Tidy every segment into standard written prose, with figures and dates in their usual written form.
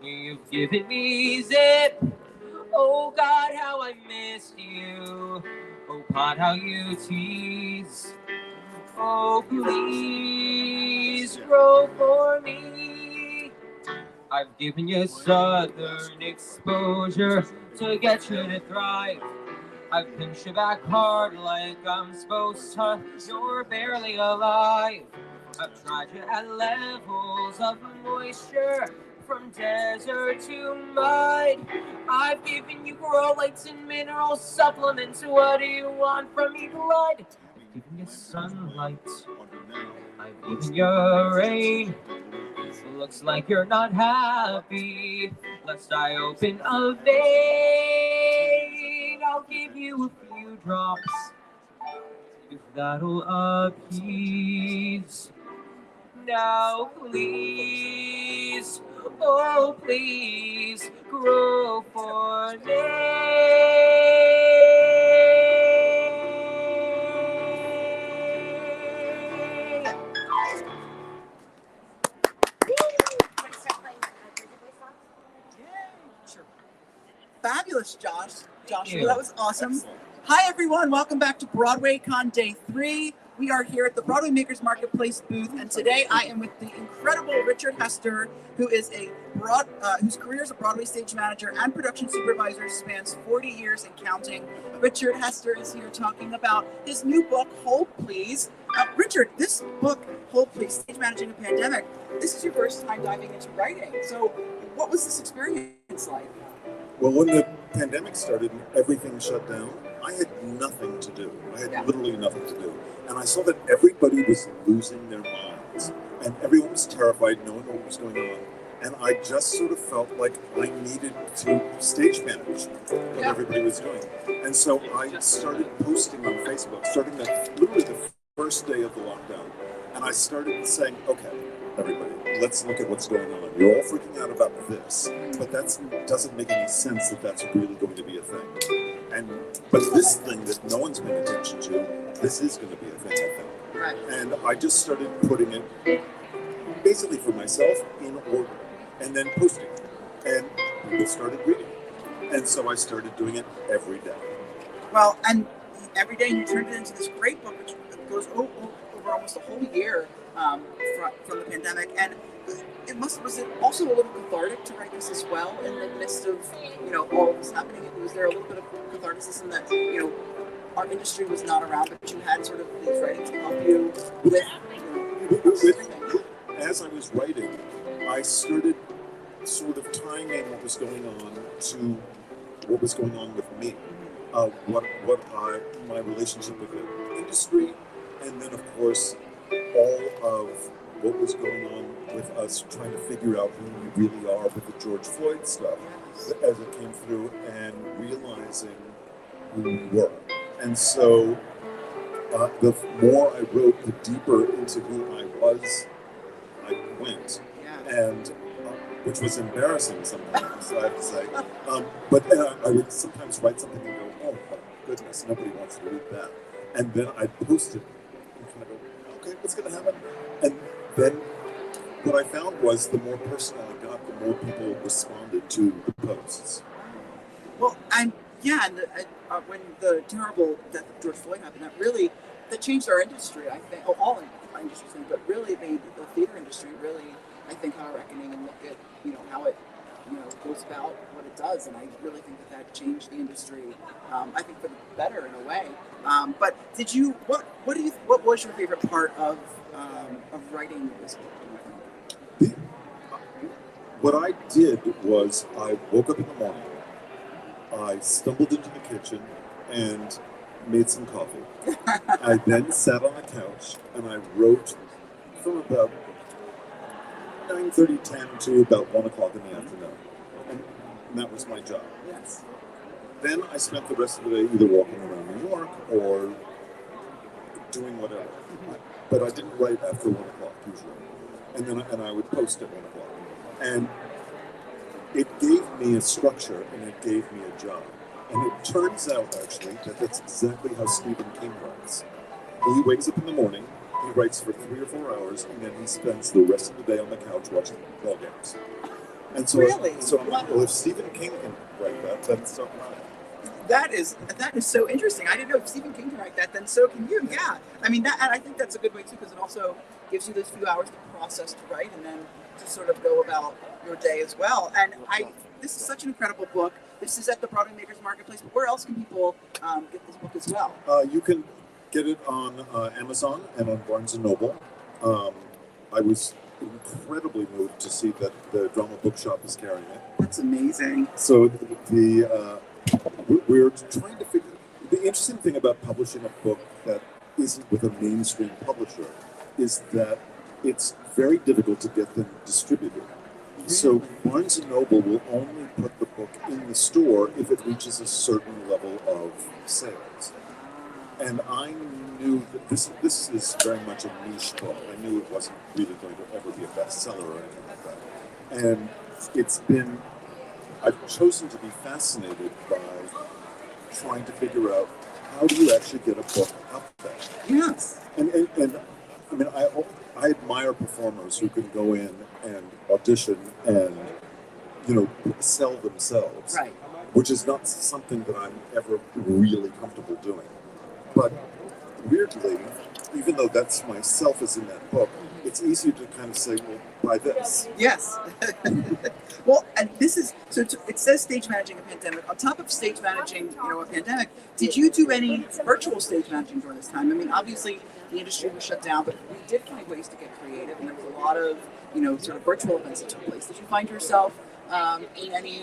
You've given me zip. Oh God, how I missed you. Oh Pod, how you tease. Oh please grow for me. I've given you southern exposure to get you to thrive. I've pinched you back hard like I'm supposed to. You're barely alive. I've tried you at levels of moisture, from desert to mud. I've given you electrolytes and mineral supplements. What do you want from me, blood? I've given you sunlight. I've given you rain. Looks like you're not happy. Lest I open a vein, I'll give you a few drops, if that'll appease. Now please, oh please, grow for me. Fabulous, Joshua. That was awesome. Hi, everyone. Welcome back to Broadwaycon Day 3. We are here at the Broadway Makers Marketplace booth, and today I am with the incredible Richard Hester, who is whose career as a Broadway stage manager and production supervisor spans 40 years and counting. Richard Hester is here talking about his new book, Hold Please. Richard, this book, Hold Please, Stage Managing a Pandemic, this is your first time diving into writing. So what was this experience like? Well, when the pandemic started and everything shut down, I had nothing to do. I had literally nothing to do. And I saw that everybody was losing their minds. And everyone was terrified, knowing what was going on. And I just sort of felt like I needed to stage manage what everybody was doing. And so I started posting on Facebook, starting literally the first day of the lockdown. And I started saying, okay, everybody, let's look at what's going on. You're all freaking out about this, but that doesn't make any sense that that's really going to be a thing. But this thing that no one's paying attention to, this is going to be a thing, I think. Right. And I just started putting it basically for myself in order, and then posting it. And people started reading it. And so I started doing it every day. Well, and every day you turned it into this great book, which goes over almost a whole year from the pandemic. And was it also a little cathartic to write this as well in the midst of all of this happening? Was there a little bit of catharticism that our industry was not around, but you had sort of these writing to help you with everything? As I was writing, I started sort of tying in what was going on to what was going on with me, my relationship with the industry, and then of course all of what was going on with us trying to figure out who we really are with the George Floyd stuff as it came through, and realizing who we were. And so the more I wrote, the deeper into who I was I went, and which was embarrassing sometimes, I have to say. But I would sometimes write something and go, oh my goodness, nobody wants to read that. And then I'd post it and kind of go, okay, what's going to happen? And then what I found was the more personal I got, the more people responded to the posts. Well, when the terrible death of George Floyd happened, that changed our industry, I think. All industries, but really made the theater industry really, I think, have a reckoning and look at how it goes about what it does. And I really think that changed the industry. I think for the better in a way. But what was your favorite part of writing this book? What I did was I woke up in the morning, I stumbled into the kitchen and made some coffee. I then sat on the couch and I wrote from about 9:30, 10 to about 1 o'clock in the afternoon. And that was my job. Yes. Then I spent the rest of the day either walking around New York or doing whatever. But I didn't write after 1 o'clock usually. And I would post at 1 o'clock. And it gave me a structure and it gave me a job. And it turns out, actually, that that's exactly how Stephen King writes. He wakes up in the morning, he writes for 3 or 4 hours, and then he spends the rest of the day on the couch watching ball games. And so, Really? so I'm like, well, if Stephen King can write that, then so can I. That is so interesting. I didn't know if Stephen King can write that. Then so can you. Yeah. I mean, and I think that's a good way too, because it also gives you those few hours to process, to write, and then to sort of go about your day as well. And this is such an incredible book. This is at the Broadway Makers Marketplace. But where else can people get this book as well? You can get it on Amazon and on Barnes and Noble. I was incredibly moved to see that the Drama Bookshop is carrying it. That's amazing. So we're trying to figure. The interesting thing about publishing a book that isn't with a mainstream publisher is that it's very difficult to get them distributed. So Barnes and Noble will only put the book in the store if it reaches a certain level of sales. And I knew that this is very much a niche book. I knew it wasn't really going to ever be a bestseller or anything like that. And I've chosen to be fascinated by trying to figure out how do you actually get a book out there. Yes. And I mean, I admire performers who can go in and audition and, sell themselves. Right. Which is not something that I'm ever really comfortable doing. But weirdly, even though that's myself is in that book, it's easier to kind of say, well, buy this. Yes. Well, and this is, it says stage managing a pandemic. On top of stage managing, a pandemic, did you do any virtual stage managing during this time? I mean, obviously the industry was shut down, but we did find ways to get creative, and there was a lot of, sort of virtual events that took place. Did you find yourself in any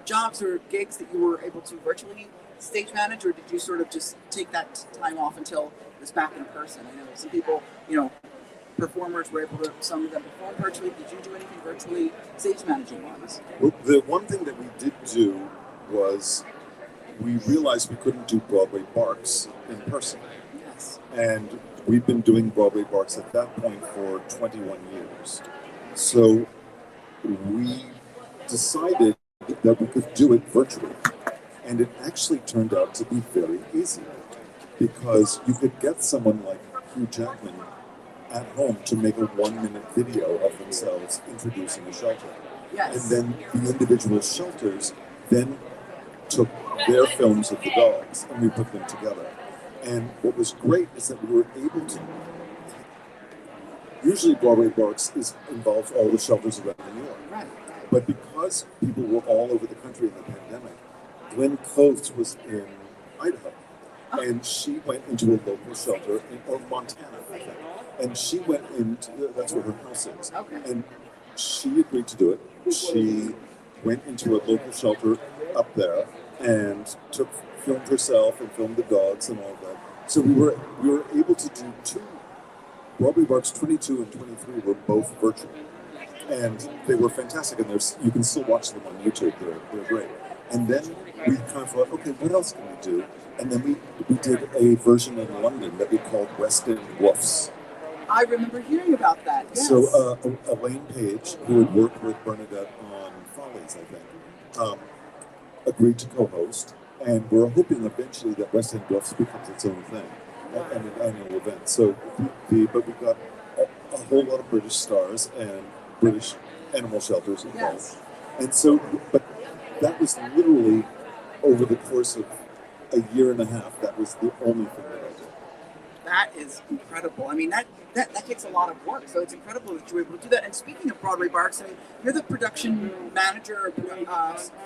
jobs or gigs that you were able to virtually stage manage, or did you sort of just take that time off until it was back in person? I know some people, performers were able to, some of them perform virtually. Did you do anything virtually stage managing wise? Well, the one thing that we did do was we realized we couldn't do Broadway Barks in person. Yes. And we've been doing Broadway Barks at that point for 21 years. So we decided that we could do it virtually. And it actually turned out to be very easy, because you could get someone like Hugh Jackman at home to make a 1-minute video of themselves introducing a shelter. Yes. And then the individual shelters then took their films of the dogs and we put them together. And what was great is that we were able to, usually Broadway Barks involves all the shelters around New York. Right. But because people were all over the country in the pandemic, Glenn Close was in Idaho. And she went into a local shelter in Montana, I think. And she went into, that's where her house is. Okay. And she agreed to do it. She went into a local shelter up there and filmed herself and filmed the dogs and all that. So we were able to do two. Broadway Barks 22 and 23 were both virtual. And they were fantastic. And you can still watch them on YouTube. They're great. And then we kind of thought, okay, what else can we do? And then we did a version in London that we called West End Woofs. I remember hearing about that. Yes. So Elaine Page, who had worked with Bernadette on Follies, I think, agreed to co-host. And we're hoping eventually that West End Woofs becomes its own thing and an annual event. So, but we got a whole lot of British stars and British animal shelters involved. Yes. And so, but that was literally over the course of a year and a half. That was the only thing that I did. That is incredible. I mean, that takes a lot of work. So it's incredible that you were able to do that. And speaking of Broadway Barks, I mean, you're the production manager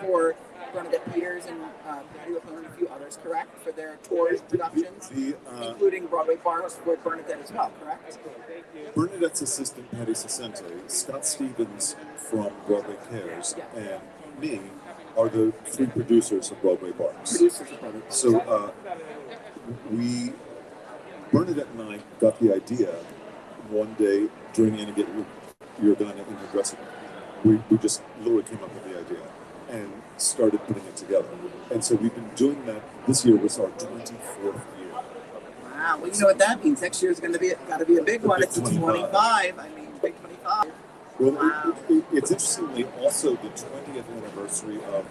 for Bernadette Peters and Patty LaPone and a few others, correct? For their tours productions, including Broadway Barks with Bernadette as well, correct? Bernadette's assistant, Patty Sacente, Scott Stevens from Broadway Cares, and me are the three producers of Broadway Barks. Producers of Broadway Barks. So Bernadette and I got the idea one day during Annie Get Your Gun in her dressing room. We just literally came up with the idea and started putting it together. And so we've been doing that. This year was our 24th year. Wow. Well, you know what that means. Next year is got to be a big one. It's 25. I mean, big 25. Well, wow. It's interestingly also the 20th anniversary of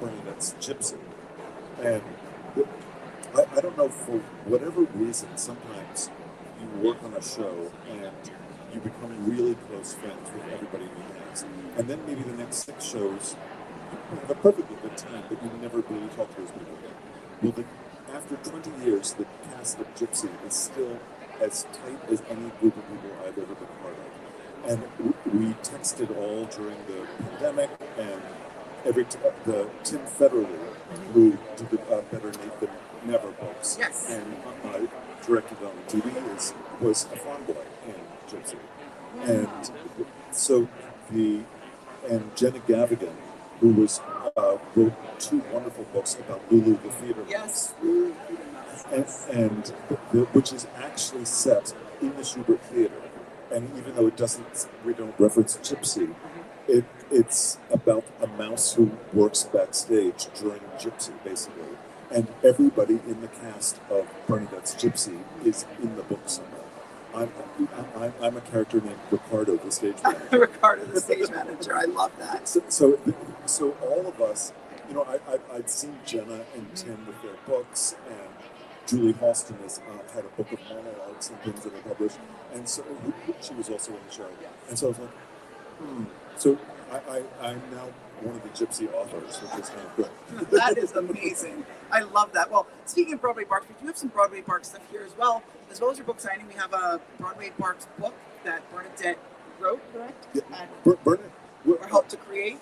Bernadette's Gypsy. And I don't know, for whatever reason, sometimes you work on a show and you become really close friends with everybody in the cast. And then maybe the next 6 shows, you have a perfectly good time, but you never really talk to those people again. Well, after 20 years, the cast of Gypsy is still as tight as any group of people I've ever been part of. And we texted all during the pandemic, and the Tim Federle, who did the Better Nate Than Never books, Yes. and directed on TV, was a farm boy in Gypsy. And so and Jenna Gavigan, who wrote 2 wonderful books about Lulu the Theater. Yes. And which is actually set in the Schubert Theater. And even though we don't reference Gypsy, it's about a mouse who works backstage during Gypsy, basically. And everybody in the cast of Bernadette's Gypsy is in the book somewhere. I'm a character named Ricardo, the stage manager. Ricardo, the stage manager. I love that. So all of us, I'd seen Jenna and Tim with their books, and Julie Halston has had a book of monologues and things that are published, and so she was also in the show. And so I was like, So I'm now one of the Gypsy authors, which is kind of good. That is amazing. I love that. Well, speaking of Broadway Barks, we do have some Broadway Barks stuff here as well as your book signing. We have a Broadway Barks book that Bernadette wrote, correct? Yeah, or helped to create.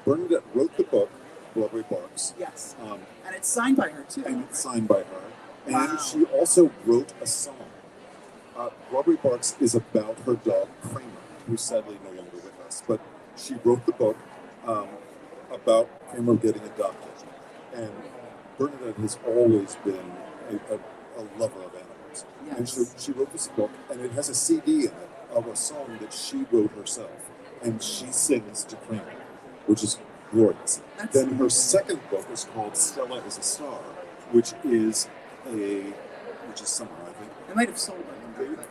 Bernadette wrote the book, Broadway Barks. Yes. And it's signed by her, too. And it's signed by her. And Wow. she also wrote a song. Broadway Barks is about her dog, Kramer, who's sadly no longer with us. But she wrote the book about Kramer getting adopted. And Bernadette has always been a lover of animals. Yes. And so she wrote this book, and it has a CD in it of a song that she wrote herself. And she sings to Kramer, which is glorious. Then her second book is called Stella is a Star, which is summer, I think. They might have sold it.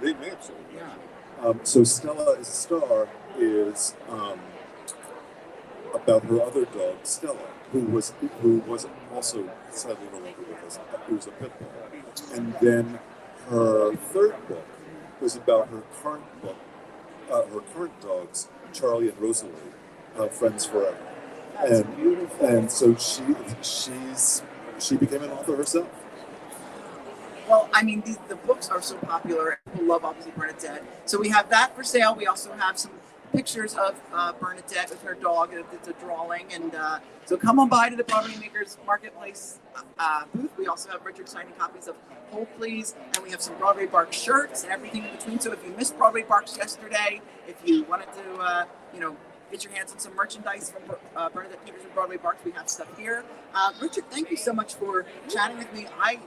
They may have sold it. Yeah. So Stella is a Star is about her other dog, Stella, who was also sadly no longer with us. Who was a pit bull. And then her third book was about her current dogs, Charlie and Rosalie, friends forever. That's beautiful. And so she became an author herself. Well, I mean, the books are so popular. People love, obviously, Bernadette. So we have that for sale. We also have some pictures of Bernadette with her dog. It's a drawing. And so come on by to the Broadway Makers Marketplace booth. We also have Richard signing copies of Hold Please. And we have some Broadway Barks shirts and everything in between. So if you missed Broadway Barks yesterday, if you wanted to, get your hands on some merchandise from Bernadette Peters and Broadway Barks, we have stuff here. Richard, thank you so much for chatting with me. I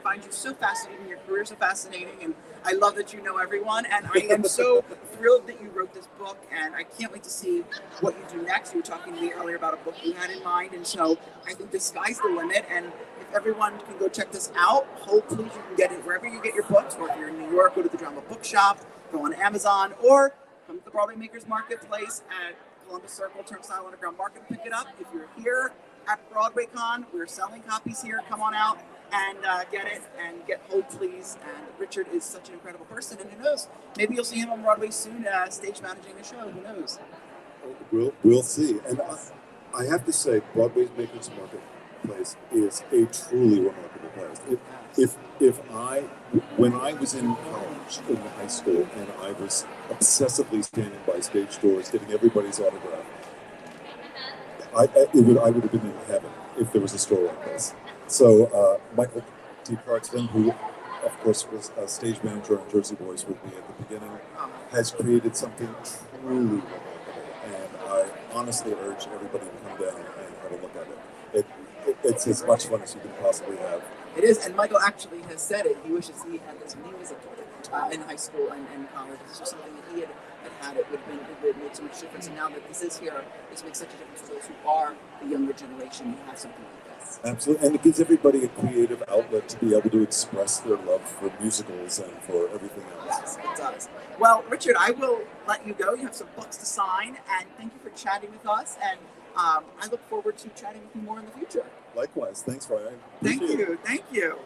find you so fascinating, your career so fascinating, and I love that you know everyone, and I am so thrilled that you wrote this book, and I can't wait to see what you do next. You were talking to me earlier about a book you had in mind, and so I think the sky's the limit, and if everyone can go check this out, hopefully you can get it wherever you get your books, or if you're in New York, go to the Drama Bookshop, go on Amazon, or come to the Broadway Makers Marketplace at Columbus Circle, Turnstile Underground Market, pick it up. If you're here at Broadwaycon, we're selling copies here. Come on out and get it and get Hold Please. And Richard is such an incredible person, and who knows, maybe you'll see him on Broadway soon, stage managing a show. Who knows? We'll see. And I have to say, Broadway's Makers Marketplace is a truly remarkable place. When I was in college, in high school, and I was obsessively standing by stage doors, getting everybody's autograph, I would have been in heaven if there was a store like this. So Michael T. Clarkston, who of course was a stage manager on Jersey Boys with me at the beginning, has created something truly remarkable. And I honestly urge everybody to come down and have a look at it. It's as much fun as you can possibly have. It is, and Michael actually has said it. He wishes he had this when he was a kid in high school and college. This was something that he had it would have made so much difference. And now that this is here, this makes such a difference to those who are the younger generation who have something like this. Absolutely, and it gives everybody a creative outlet to be able to express their love for musicals and for everything else. Yes, it does. Well, Richard, I will let you go. You have some books to sign, and thank you for chatting with us. And I look forward to chatting with you more in the future. Likewise. Thanks, Ryan. Thank you.